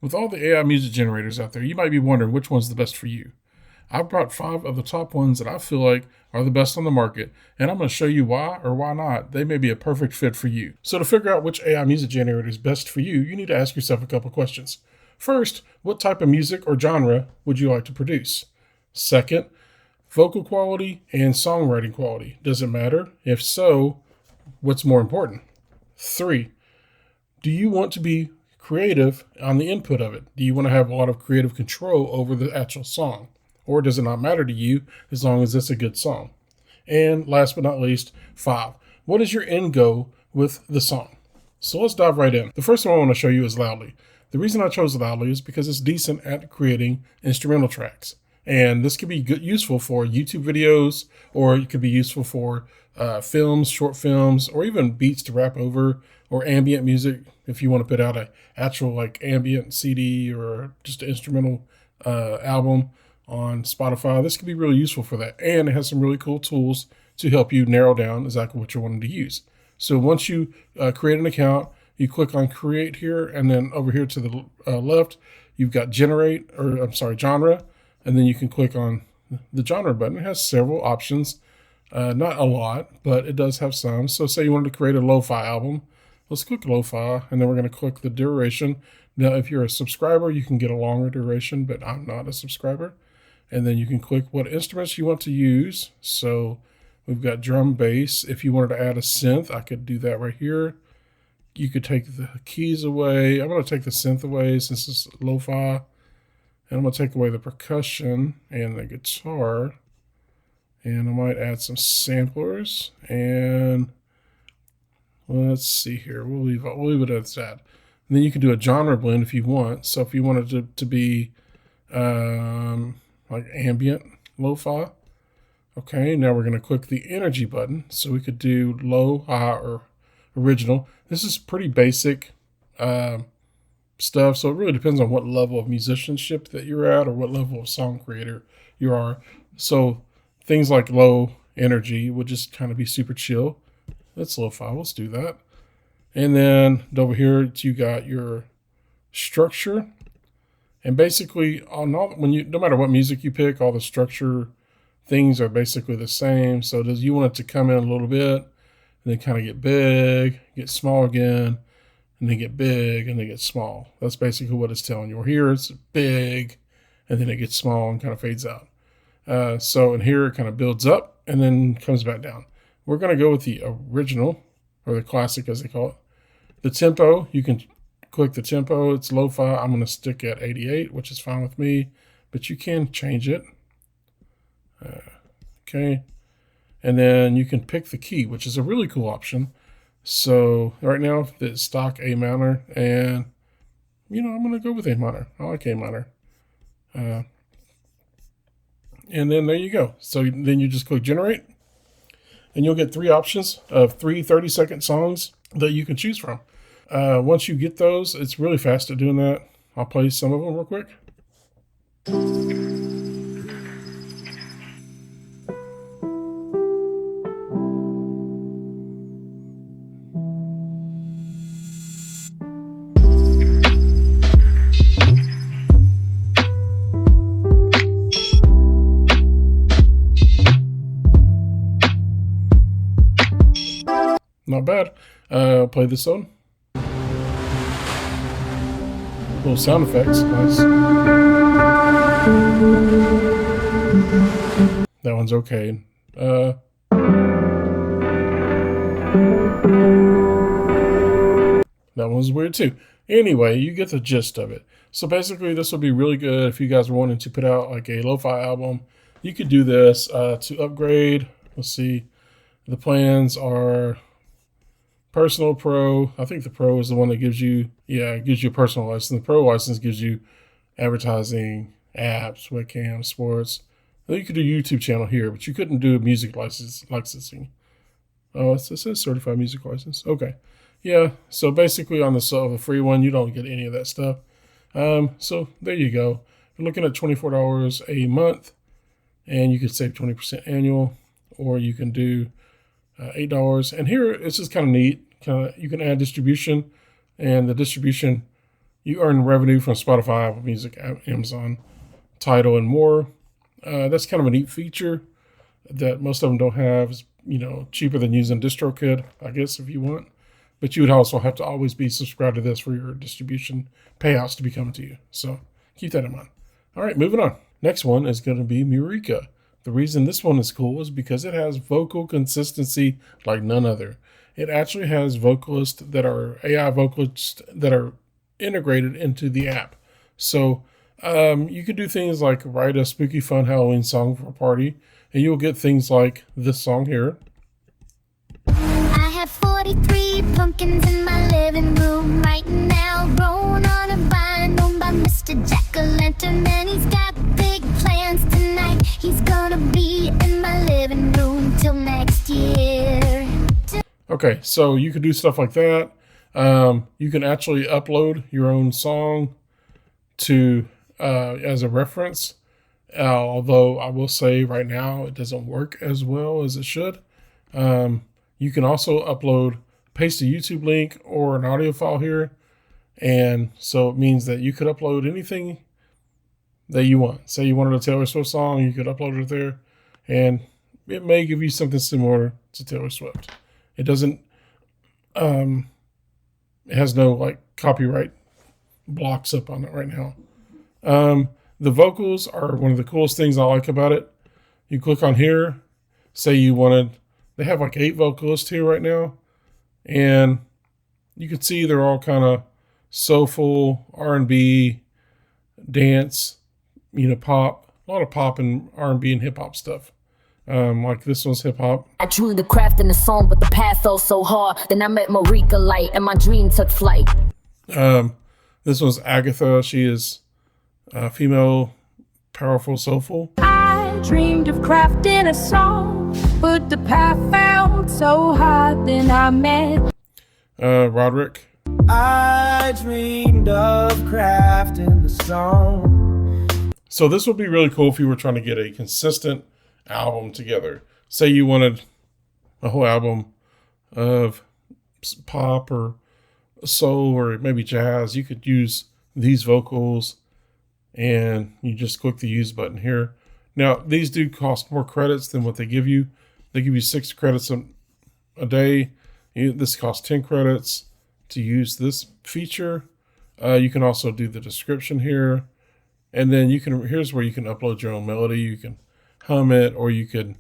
With all the AI music generators out there, you might be wondering which one's the best for you. I've brought 5 of the top ones that I feel like are the best on the market, and I'm going to show you why or why not they may be a perfect fit for you. So to figure out which AI music generator is best for you, you need to ask yourself a couple questions. First, what type of music or genre would you like to produce? Second, vocal quality and songwriting quality. Does it matter? If so, what's more important? 3, do you want to be creative on the input of it? Do you want to have a lot of creative control over the actual song? Or does it not matter to you as long as it's a good song? And last but not least, 5, what is your end goal with the song? So let's dive right in. The first one I want to show you is Loudly. The reason I chose Loudly is because it's decent at creating instrumental tracks. And this could be useful for YouTube videos, or it could be useful for films, short films, or even beats to rap over, or ambient music if you want to put out a actual like ambient CD or just an instrumental album on Spotify. This could be really useful for that. And it has some really cool tools to help you narrow down exactly what you're wanting to use. So once you create an account, you click on create here, and then over here to the left, you've got genre, and then you can click on the genre button. It has several options, not a lot, but it does have some. So say you wanted to create a lo-fi album, let's click lo-fi, and then we're going to click the duration. Now, if you're a subscriber, you can get a longer duration, but I'm not a subscriber. And then you can click what instruments you want to use. So we've got drum, bass. If you wanted to add a synth, I could do that right here. You could take the keys away. I'm going to take the synth away since it's lo-fi. And I'm going to take away the percussion and the guitar. And I might add some samplers. And let's see here. We'll leave it at that. And then you can do a genre blend if you want. So if you wanted it to be like ambient lo-fi. Okay, now we're going to click the energy button. So we could do low, high, or original. This is pretty basic stuff. So it really depends on what level of musicianship that you're at or what level of song creator you are. So things like low energy would just kind of be super chill. That's lo-fi. Let's do that. And then over here, you got your structure. And basically, no matter what music you pick, all the structure things are basically the same. So you want it to come in a little bit, and then kind of get big, get small again, and then get big, and then get small. That's basically what it's telling you. Or here it's big, and then it gets small and kind of fades out. So in here it kind of builds up and then comes back down. We're going to go with the original, or the classic as they call it. The tempo, you can click the tempo. It's lo-fi. I'm going to stick at 88, which is fine with me, but you can change it. Okay. And then you can pick the key, which is a really cool option. So right now it's stock A minor, and I'm going to go with A minor. I like A minor. And then there you go. So then you just click generate, and you'll get 3 options of 3 30-second songs that you can choose from. Once you get those, it's really fast at doing that. I'll play some of them real quick. Not bad. Play this one. Little sound effects. Nice. That one's okay. That one's weird too. Anyway, you get the gist of it. So basically, this will be really good if you guys are wanting to put out like a lo-fi album. You could do this to upgrade. Let's see. The plans are Personal, Pro. I think the Pro is the one that gives you a personal license. The Pro license gives you advertising, apps, webcam, sports. I think you could do a YouTube channel here, but you couldn't do a music licensing. Oh, it says certified music license. Okay. Yeah, so basically on the free one, you don't get any of that stuff. So there you go. You're looking at $24 a month, and you could save 20% annual, or you can do $8. And here it's just kind of neat. You can add distribution, and the distribution, You earn revenue from Spotify, Apple Music, Amazon, Tidal, and more. That's kind of a neat feature that most of them don't have. It's, cheaper than using DistroKid, I guess, if you want. But you would also have to always be subscribed to this for your distribution payouts to be coming to you. So keep that in mind. All right, moving on. Next one is going to be Mureka. The reason this one is cool is because it has vocal consistency like none other. It actually has vocalists that are AI vocalists that are integrated into the app. So you could do things like write a spooky, fun Halloween song for a party, and you'll get things like this song here. I have 43 pumpkins in my living room right now, grown on a vine owned by Mr. Jack-o'-lantern, and he's got big plans tonight. He's gonna be in my living room till next year. Okay, so you can do stuff like that. You can actually upload your own song to as a reference. Although I will say right now it doesn't work as well as it should. You can also paste a YouTube link or an audio file here. And so it means that you could upload anything that you want. Say you wanted a Taylor Swift song, you could upload it there. And it may give you something similar to Taylor Swift. It doesn't, it has no copyright blocks up on it right now. The vocals are one of the coolest things I like about it. You click on here, say they have 8 vocalists here right now. And you can see they're all kind of soulful, R&B, dance, pop, a lot of pop and R&B and hip hop stuff. Like this one's hip hop. I drew the craft in the song, but the path fell so hard. Then I met Mureka light and my dream took flight. This one's Agatha. She is female, powerful, soulful. I dreamed of crafting a song, but the path felt so hard. Then I met Roderick. I dreamed of crafting the song. So this would be really cool if you were trying to get a consistent album together. Say you wanted a whole album of pop or soul or maybe jazz. You could use these vocals and you just click the use button here. Now, these do cost more credits than what they give you. They give you 6 credits a day. This costs 10 credits to use this feature. You can also do the description here. And then here's where you can upload your own melody. You can hum it, or you could,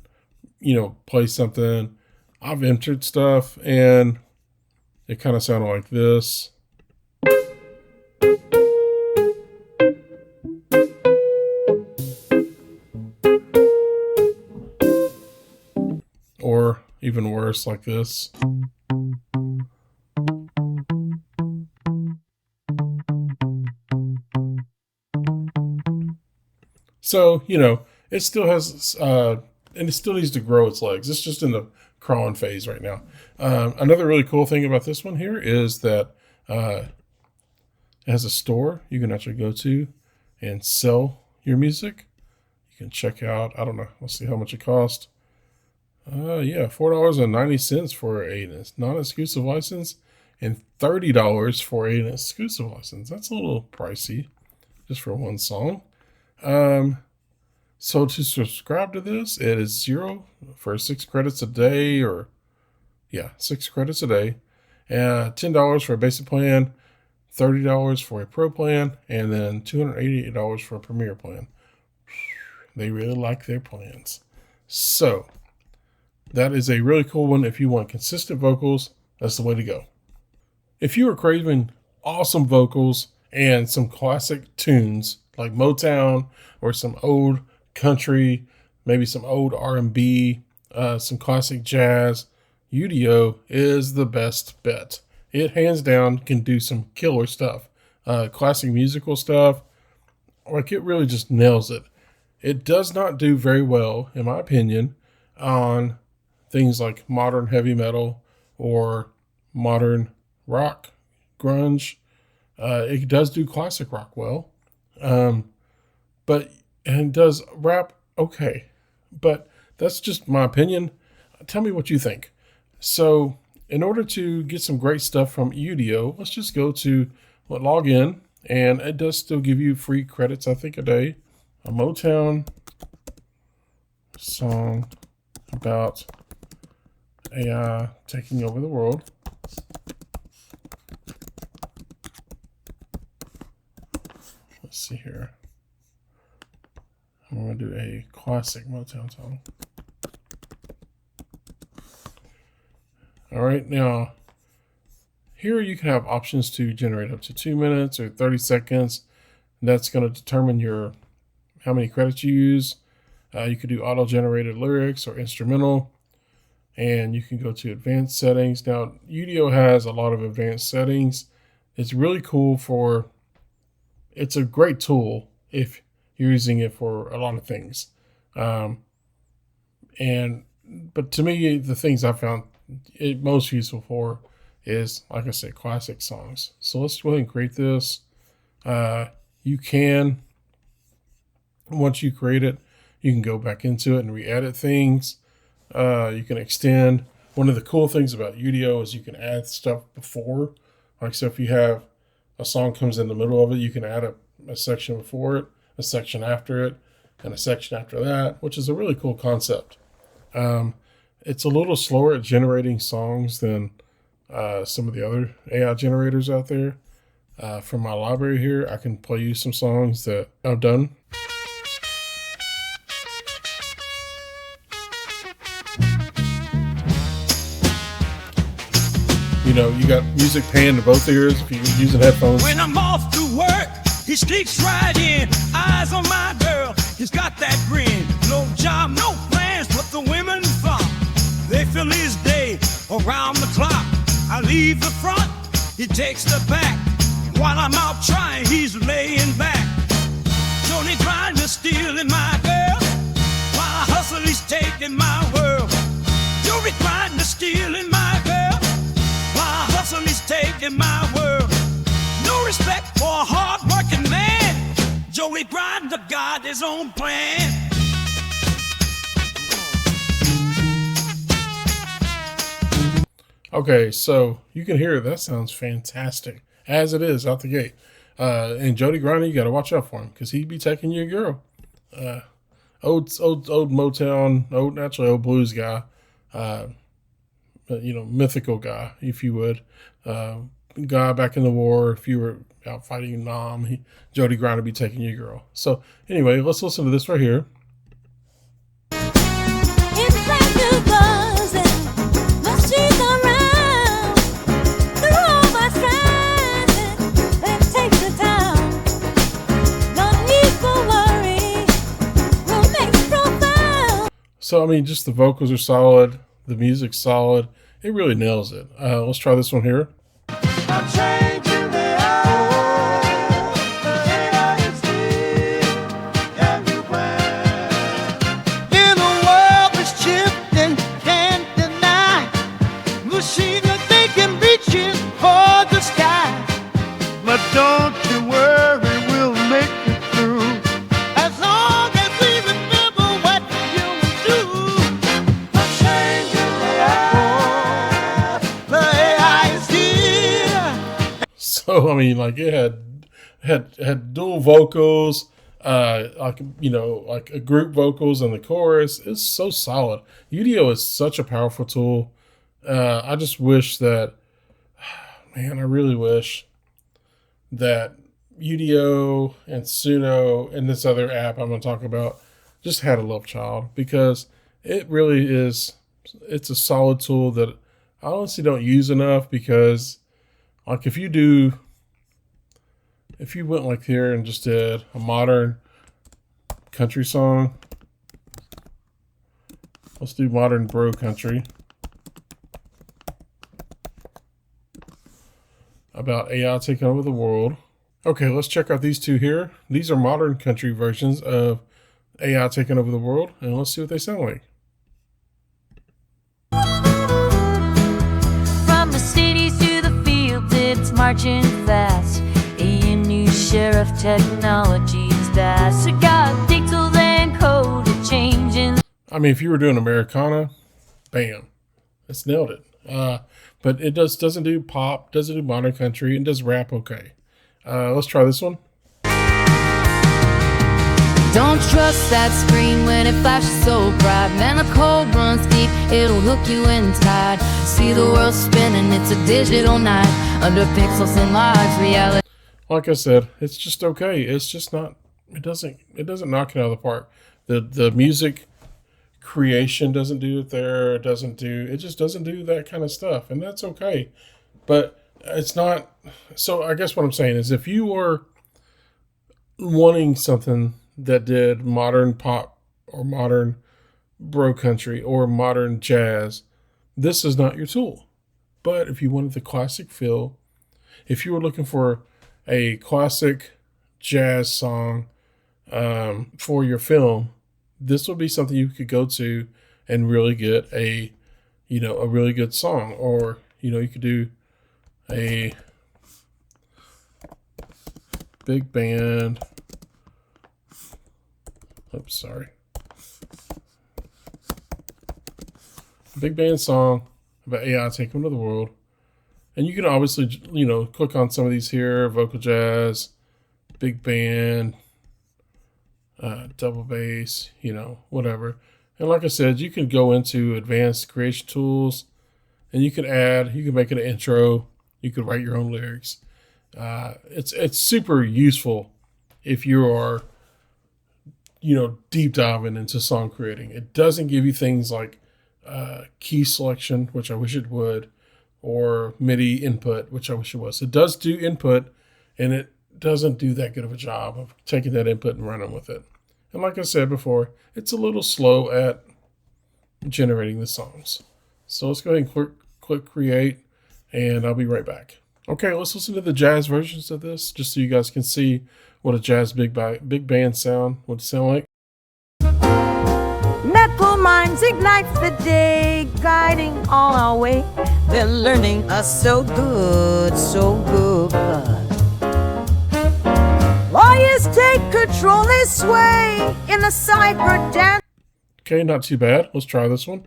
play something. I've entered stuff and it kind of sounded like this. Or even worse, like this. So, it still has, and it still needs to grow its legs. It's just in the crawling phase right now. Another really cool thing about this one here is that it has a store you can actually go to and sell your music. You can check out, I don't know, let's see how much it cost. $4.90 for a non-exclusive license and $30 for an exclusive license. That's a little pricey just for one song. So to subscribe to this, it is $0 for 6 credits a day, 6 credits a day, $10 for a basic plan, $30 for a pro plan, and then $288 for a premier plan. They really like their plans. So that is a really cool one. If you want consistent vocals, that's the way to go. If you are craving awesome vocals and some classic tunes like Motown or some old country, maybe some old R&B, some classic jazz, Udio is the best bet. It hands down can do some killer stuff. Classic musical stuff, it really just nails it. It does not do very well, in my opinion, on things like modern heavy metal or modern rock, grunge. It does do classic rock well, but it does rap okay. But that's just my opinion. Tell me what you think. So in order to get some great stuff from Udio, let's just log in And it does still give you free credits, I think, a day. A Motown song about AI taking over the world. Let's see here. I'm going to do a classic Motown song. All right, now here you can have options to generate up to 2 minutes or 30 seconds. And that's going to determine how many credits you use. You could do auto-generated lyrics or instrumental. And you can go to advanced settings. Now, Udio has a lot of advanced settings. It's really cool it's a great tool if you're using it for a lot of things. But to me, the things I found it most useful for is, like I said, classic songs. So let's go ahead and create this. You can, once you create it, you can go back into it and re-edit things. You can extend. One of the cool things about Udio is you can add stuff before. Like, so if you have a song comes in the middle of it, you can add a section before it, a section after it, and a section after that, which is a really cool concept. It's a little slower at generating songs than some of the other AI generators out there. From my library here, I can play you some songs that I've done. You know, you got music paying to both ears if you're using headphones. When I'm off to work, he sneaks right in. Eyes on my girl, he's got that grin. No job, no plans, but the women flock. They fill his day around the clock. I leave the front, he takes the back. While I'm out trying, he's laying back. Tony trying to steal my girl. While I hustle, he's taking my world. Joey trying to steal my girl. While I hustle, he's taking my world. No respect for a hard-working man. Joey Grinder got his own plan. Okay, so you can hear it. That sounds fantastic, as it is out the gate. And Jody Grinder, you got to watch out for him because he'd be taking your girl. Old Motown, old blues guy, mythical guy, if you would. Guy back in the war. If you were out fighting Nam, Jody Grinder be taking your girl. So anyway, let's listen to this right here. So, I mean, just the vocals are solid. The music's solid. It really nails it. Let's try this one here. But don't you worry, we'll make it through. As long as we remember what you do. The change in the AI is here. So, I mean, like, it had dual vocals, like a group vocals and the chorus. It's so solid. Udio is such a powerful tool. I just wish that, man, I really wish that Udio and Suno and this other app I'm going to talk about just had a love child, because it really is, it's a solid tool that I honestly don't use enough. Because like if you went like here and just did a modern country song, let's do modern bro country about AI taking over the world. Okay, let's check out these two here. These are modern country versions of AI taking over the world, and let's see what they sound like. From the cities to the fields, it's marching fast. A new sheriff technologies that got digital and code changing. I mean, if you were doing Americana, bam, it's nailed it. But it doesn't do pop, doesn't do modern country, and does rap okay. Let's try this one. Don't trust that screen when it flashes so bright. Man, the cold runs deep, it'll hook you in tight. See the world spinning, it's a digital night. Under pixels and large reality. Like I said, it's just okay. It's just not. It doesn't knock it out of the park. The music creation doesn't do it there. It just doesn't do that kind of stuff, and that's okay. But it's not. So I guess what I'm saying is, if you were wanting something that did modern pop or modern bro country or modern jazz, this is not your tool. But if you wanted the classic feel, if you were looking for a classic jazz song for your film, this would be something you could go to and really get a really good song. Or, you could do a big band. Oops, sorry. Big band song about AI taking over the world. And you can obviously, click on some of these here: vocal jazz, big band, double bass, whatever. And like I said, you can go into advanced creation tools and you can make it an intro. You could write your own lyrics. It's super useful if you are, deep diving into song creating. It doesn't give you things like key selection, which I wish it would, or MIDI input, which I wish it was. It does do input, and it doesn't do that good of a job of taking that input and running with it. And like I said before, it's a little slow at generating the songs. So let's go ahead and click create, and I'll be right back. Okay, let's listen to the jazz versions of this, just so you guys can see what a jazz big band sound would sound like. Metal minds ignites the day, guiding all our way. They're learning us so good, so good. Lawyers take control, they sway in the cyber dance. Okay, not too bad. Let's try this one.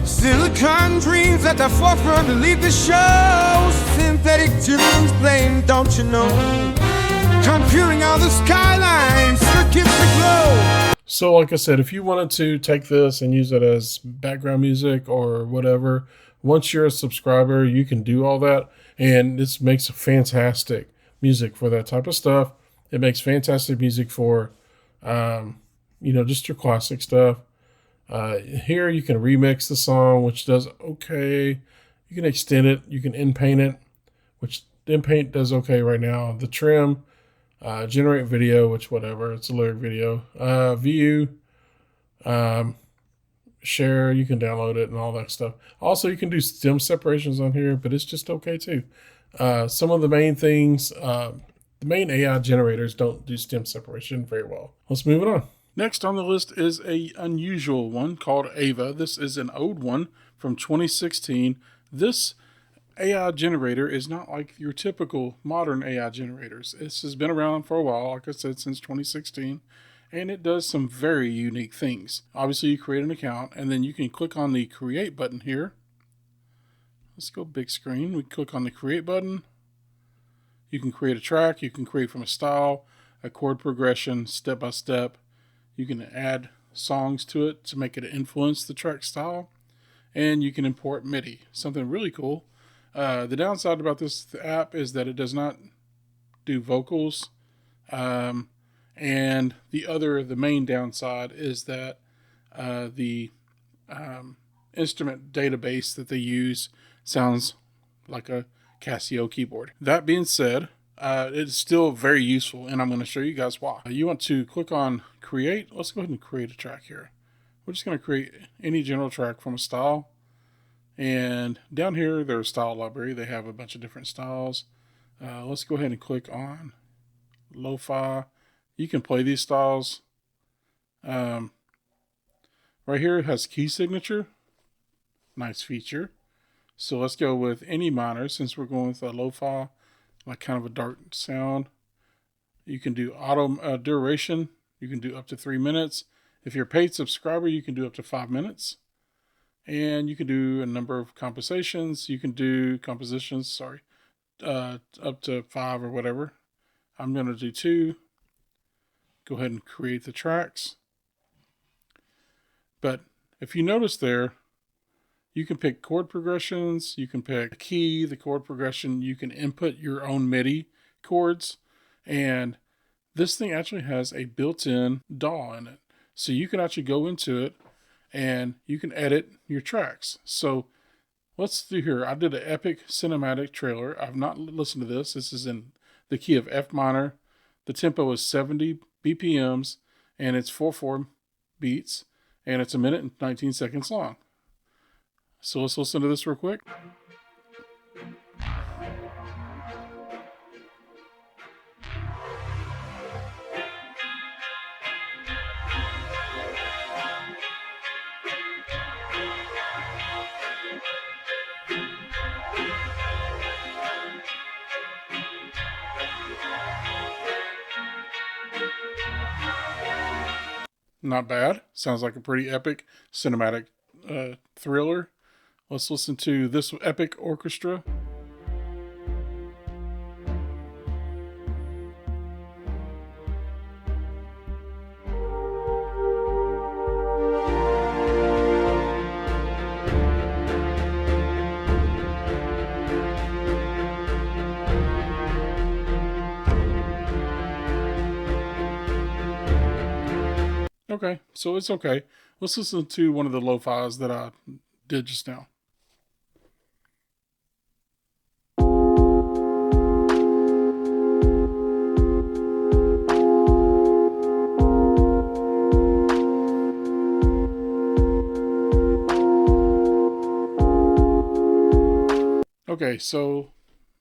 Silicon dreams at the forefront to lead the show. Synthetic tunes playing, don't you know? Computing all the skylines, circuits aglow. So like I said, if you wanted to take this and use it as background music or whatever, once you're a subscriber, you can do all that. And this makes fantastic music for that type of stuff. It makes fantastic music for, just your classic stuff. Here you can remix the song, which does okay. You can extend it. You can in-paint it, which in-paint does okay right now. The trim, generate video, which whatever, it's a lyric video. View, share, you can download it and all that stuff. Also, you can do stem separations on here, but it's just okay too. Some of the main things, the main AI generators don't do stem separation very well. Let's move it on. Next on the list is a unusual one called Avia. This is an old one from 2016. This AI generator is not like your typical modern AI generators. This has been around for a while, like I said, since 2016, and it does some very unique things. Obviously, you create an account, and then you can click on the Create button here. Let's go big screen. We click on the Create button. You can create a track. You can create from a style, a chord progression, step by step. You can add songs to it to make it influence the track style, and you can import MIDI, something really cool. The downside about this app is that it does not do vocals, and the main downside is that the instrument database that they use sounds like a Casio keyboard. That being said, it's still very useful, and I'm going to show you guys why. You want to click on Create. Let's go ahead and create a track here. We're just going to create any general track from a style. And down here, their style library. They have a bunch of different styles. Let's go ahead and click on Lo-Fi. You can play these styles. Right here, it has key signature. Nice feature. So let's go with any minor, since we're going with a Lo-Fi, like kind of a dark sound. You can do auto duration. You can do up to 3 minutes. If you're a paid subscriber, you can do up to 5 minutes. And you can do a number of compositions. You can do up to 5 or whatever. I'm going to do 2. Go ahead and create the tracks. But if you notice there, you can pick chord progressions, you can pick the key, the chord progression, you can input your own MIDI chords, and this thing actually has a built-in DAW in it. So you can actually go into it and you can edit your tracks. So let's do here. I did an epic cinematic trailer. I've not listened to this. This is in the key of F minor. The tempo is 70 BPMs and it's 4/4 beats, and it's 1 minute and 19 seconds long. So let's listen to this real quick. Not bad. Sounds like a pretty epic cinematic thriller. Let's listen to this epic orchestra. Okay, so it's okay. Let's listen to one of the lo-fis that I did just now.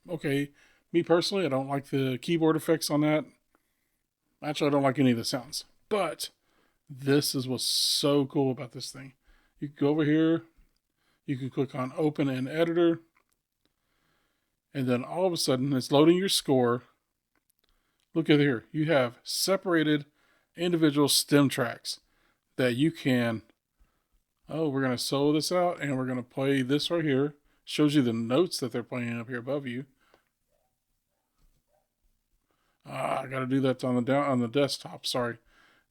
Okay, me personally, I don't like the keyboard effects on that. Actually, I don't like any of the sounds. But this is what's so cool about this thing. You can go over here, you can click on Open in Editor, and then all of a sudden it's loading your score. Look at here. You have separated individual stem tracks that you can, we're going to solo this out and we're going to play this right here. Shows you the notes that they're playing up here above you. I got to do that on the desktop. Sorry.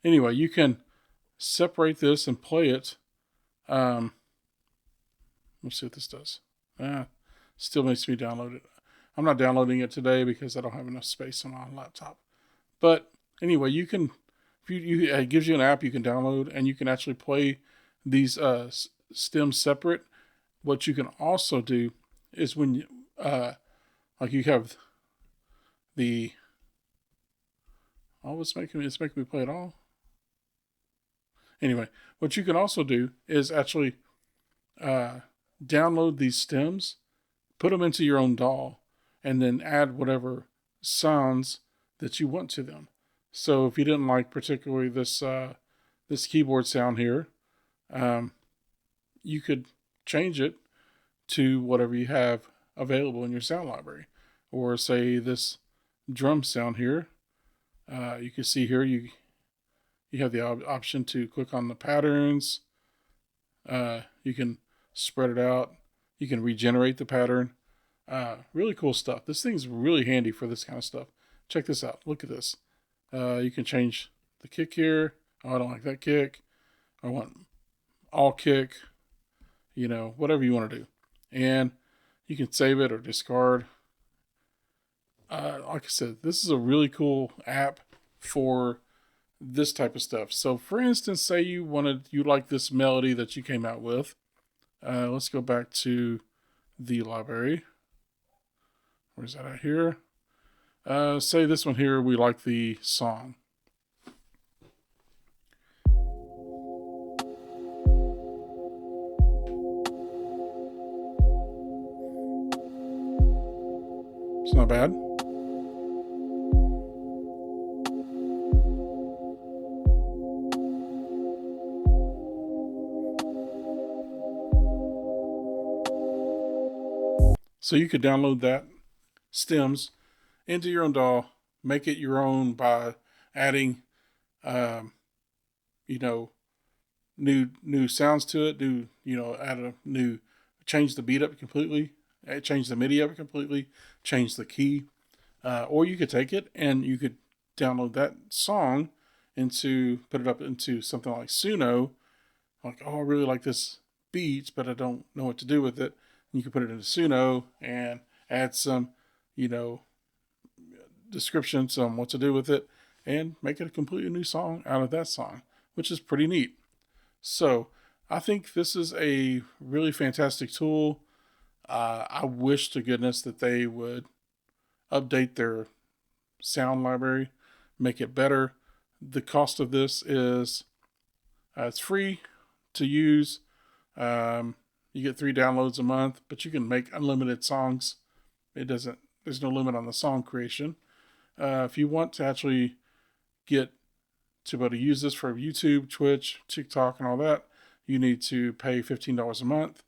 Anyway, you can separate this and play it. Let's see what this does. Still makes me download it. I'm not downloading it today because I don't have enough space on my laptop. But anyway, you can. It gives you an app you can download, and you can actually play these stems separate. What you can also do is when you, like you have the. Oh, it's making me play it all. Anyway, what you can also do is actually download these stems, put them into your own DAW, and then add whatever sounds that you want to them. So if you didn't like particularly this keyboard sound here, you could change it to whatever you have available in your sound library. Or say this drum sound here. You can see here you have the option to click on the patterns. You can spread it out. You can regenerate the pattern. Really cool stuff. This thing's really handy for this kind of stuff. Check this out. Look at this. You can change the kick here. Oh, I don't like that kick. I want all kick. Whatever you want to do. And you can save it or discard. Like I said, this is a really cool app for this type of stuff. So for instance, say you like this melody that you came out with. Let's go back to the library. Where's that at here? Say this one here, we like the song. It's not bad. So you could download that stems into your own DAW, make it your own by adding, new sounds to it. Change the beat up completely. change the MIDI of it completely, change the key, or you could take it and you could download that song put it up into something like Suno. Like, oh, I really like this beat, but I don't know what to do with it. And you can put it into Suno and add some, descriptions on what to do with it and make it a completely new song out of that song, which is pretty neat. So I think this is a really fantastic tool. I wish to goodness that they would update their sound library, make it better. The cost of this is it's free to use. You get 3 downloads a month, but you can make unlimited songs. There's no limit on the song creation. If you want to actually get to be able to use this for YouTube, Twitch, TikTok, and all that, you need to pay $15 a month.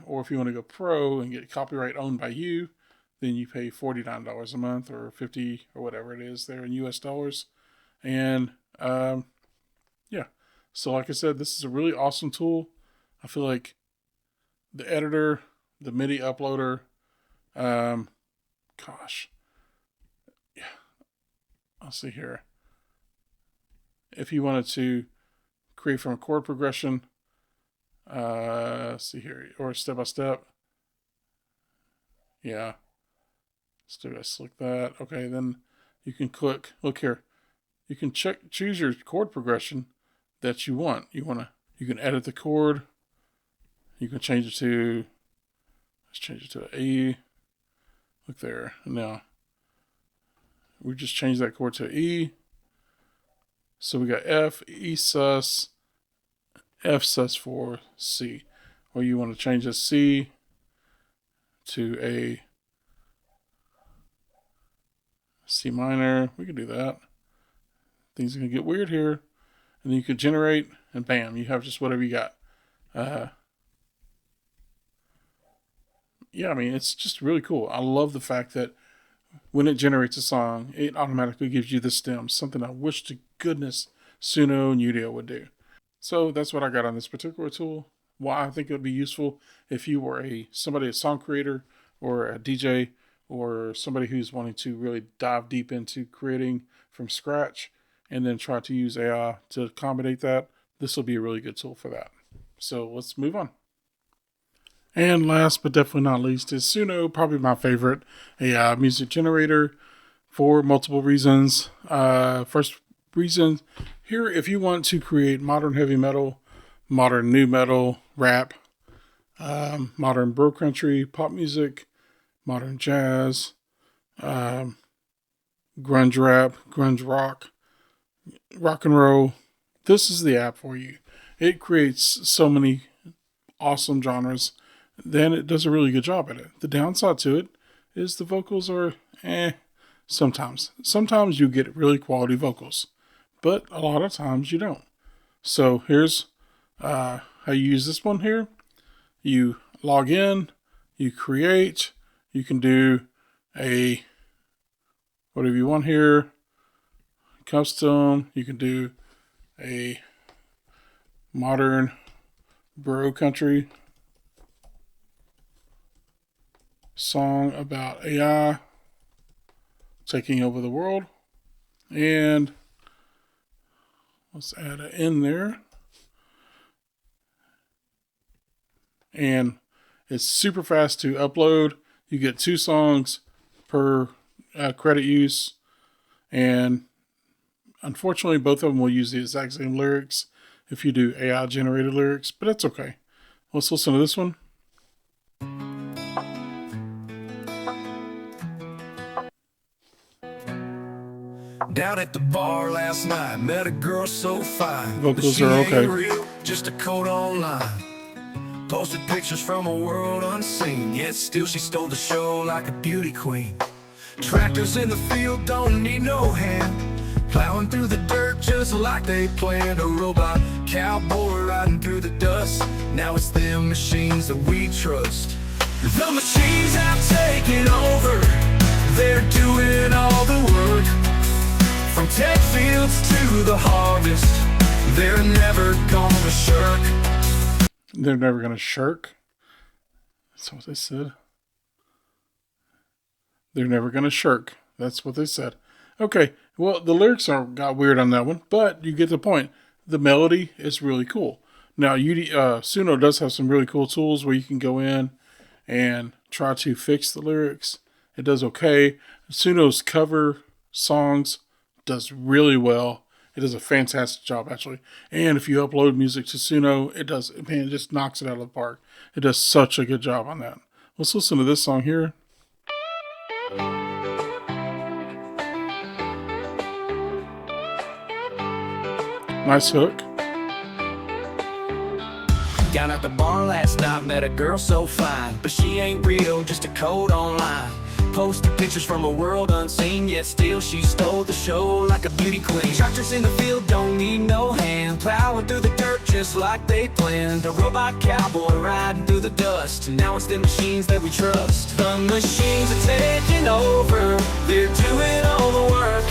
Or if you want to go pro and get copyright owned by you, then you pay $49 a month or $50 or whatever it is there in US dollars. And yeah, so like I said, this is a really awesome tool. I feel like the editor, the MIDI uploader, yeah, I'll see here. If you wanted to create from a chord progression, see here, or step by step. Yeah. Let's do this like that. Okay, then you can look here. You can choose your chord progression that you want. You can edit the chord. You can change it to, let's change it to an E. Look there. Now, we just changed that chord to E. So we got F, E sus, F sus for C. Or you want to change a C to a C minor. We can do that. Things are going to get weird here. And then you could generate, and bam, you have just whatever you got. Yeah, I mean, it's just really cool. I love the fact that when it generates a song, it automatically gives you the stems, something I wish to goodness Suno and Udio would do. So that's what I got on this particular tool. Why I think it would be useful if you were a song creator or a DJ or somebody who's wanting to really dive deep into creating from scratch and then try to use AI to accommodate that. This will be a really good tool for that. So let's move on. And last but definitely not least is Suno, probably my favorite AI music generator for multiple reasons. First reason here, if you want to create modern heavy metal, modern new metal, rap, modern bro country, pop music, modern jazz, grunge rap, grunge rock, rock and roll, this is the app for you. It creates so many awesome genres. Then it does a really good job at it. The downside to it is the vocals are sometimes. Sometimes you get really quality vocals, but a lot of times you don't. So here's how you use this one here. You log in, you create, you can do a whatever you want here, custom, you can do a modern bro country song about AI taking over the world, and let's add an in there. And it's super fast to upload. You get 2 songs per credit use, and unfortunately both of them will use the exact same lyrics if you do AI generated lyrics, but it's okay. Let's listen to this one. Down at the bar last night, met a girl so fine. Vocals are okay. Real, just a code online. Posted pictures from a world unseen, yet still she stole the show like a beauty queen. Tractors in the field don't need no hand, plowing through the dirt just like they planned. A robot cowboy riding through the dust. Now it's them machines that we trust. The machines have taken over, they're doing all the work. From tech fields to the harvest, they're never gonna shirk. They're never gonna shirk. That's what they said. They're never going to shirk. That's what they said. Okay, well, the lyrics got weird on that one, but you get the point. The melody is really cool. Now, Suno does have some really cool tools where you can go in and try to fix the lyrics. It does okay. Suno's cover songs does really well. It does a fantastic job, actually. And if you upload music to Suno, it just knocks it out of the park. It does such a good job on that. Let's listen to this song here. Nice hook. Down at the bar last night, met a girl so fine, but she ain't real, just a code online. Posted pictures from a world unseen, yet still she stole the show like a beauty queen. Tractors in the field don't need no hand, plowing through the dirt just like they planned. A robot cowboy riding through the dust, and now it's the machines that we trust. The machines are taking over, they're doing all the work.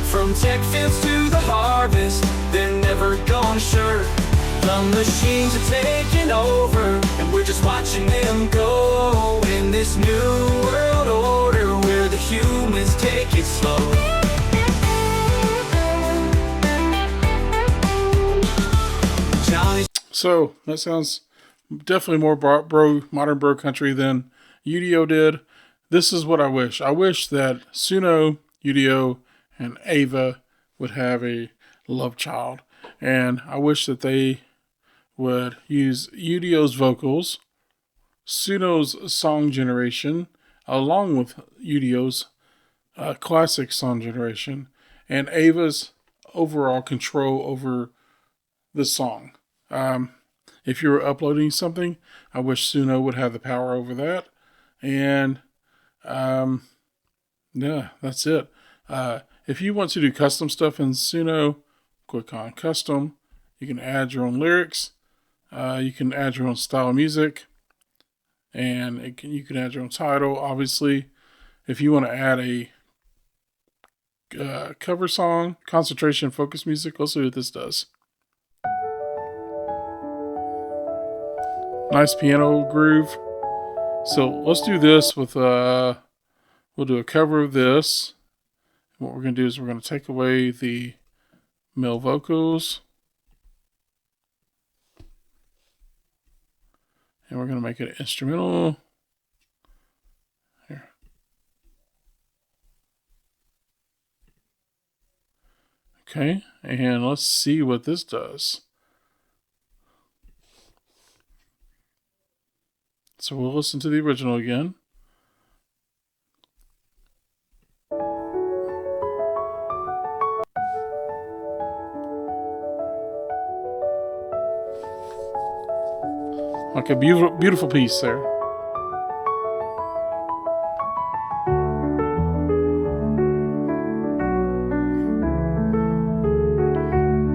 From tech fields to the harvest, they're never gonna shirk. The machines are taking over, and we're just watching them go. In this new world order, where the humans take it slow. So, that sounds definitely more modern bro country than Udio did. This is what I wish. I wish that Suno, Udio, and Avia would have a love child. And I wish that they would use Udio's vocals, Suno's song generation, along with Udio's classic song generation, and Avia's overall control over the song. If you were uploading something, I wish Suno would have the power over that. And yeah, that's it. If you want to do custom stuff in Suno, click on custom. You can add your own lyrics. You can add your own style of music, and you can add your own title. Obviously, if you want to add a cover song, concentration, focus music, let's see what this does. Nice piano groove. So let's do this with we'll do a cover of this. What we're going to do is we're going to take away the male vocals. And we're going to make it instrumental. Here. Okay, and let's see what this does. So we'll listen to the original again. Like a beautiful piece there.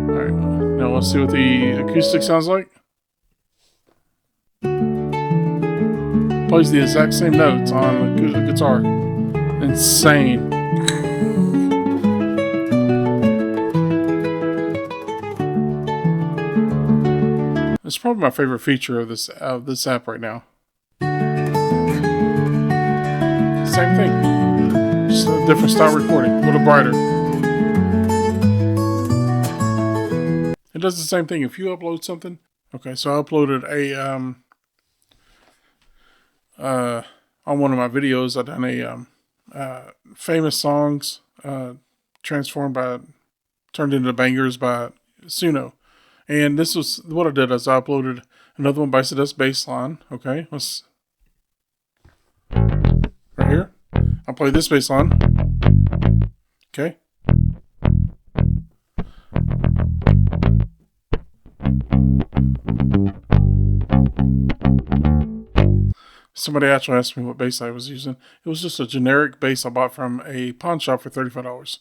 Alright, now let's see what the acoustic sounds like. Plays the exact same notes on the guitar. Insane. It's probably my favorite feature of this app right now. Same thing, just a different style recording, a little brighter. It does the same thing if you upload something. Okay, so I uploaded on one of my videos. I've done a famous songs turned into bangers by Suno. And this was what I did is I uploaded another one by Sedus bassline. Okay, let's right here. I'll play this bassline. Okay. Somebody actually asked me what bass I was using. It was just a generic bass I bought from a pawn shop for $35.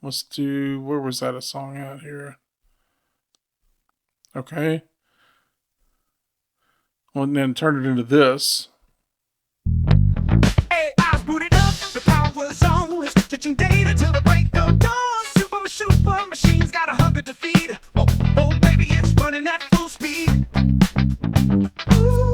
Let's do, where was that a song out here? Okay. Well, and then turn it into this. Hey, I booted up, the power was on, stitching data till the break of dawn. Super machines got a hunger to feed. Oh, baby, it's running at full speed. Ooh.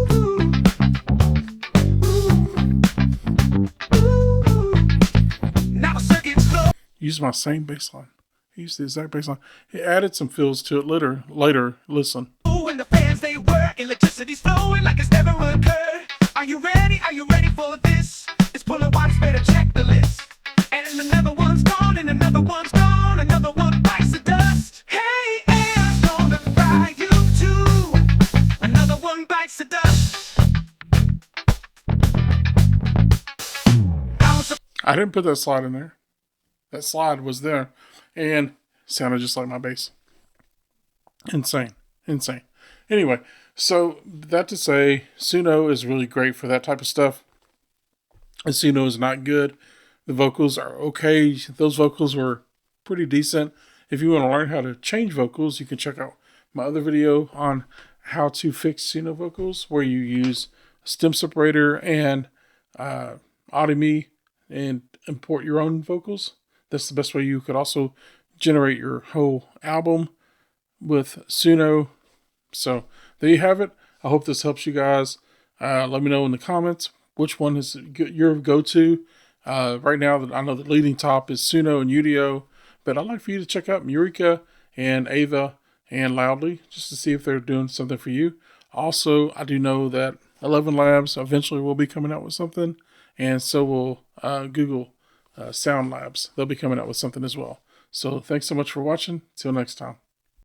used my same bass line. He used the exact bass line. He added some fills to it later. Listen. And the fans they were, electricity's flowing like it's never occurred. Are you ready? Are you ready for this? It's full of watts, better check the list. And another one's gone, and another one's gone, another one bites the dust. Hey, air's gonna fry you too. Another one bites the dust. I didn't put that slide in there. That slide was there and sounded just like my bass. Insane. Anyway, so that to say, Suno is really great for that type of stuff. And Suno is not good. The vocals are okay. Those vocals were pretty decent. If you want to learn how to change vocals, you can check out my other video on how to fix Suno vocals, where you use a stem separator and Audiomusic and import your own vocals. That's the best way. You could also generate your whole album with Suno. So there you have it. I hope this helps you guys. Let me know in the comments which one is your go-to. Right now, I know the leading top is Suno and Udio, but I'd like for you to check out Mureka and Avia and Loudly just to see if they're doing something for you. Also, I do know that 11 Labs eventually will be coming out with something, and so will Google Sound Labs. They'll be coming out with something as well. So thanks so much for watching. Till next time.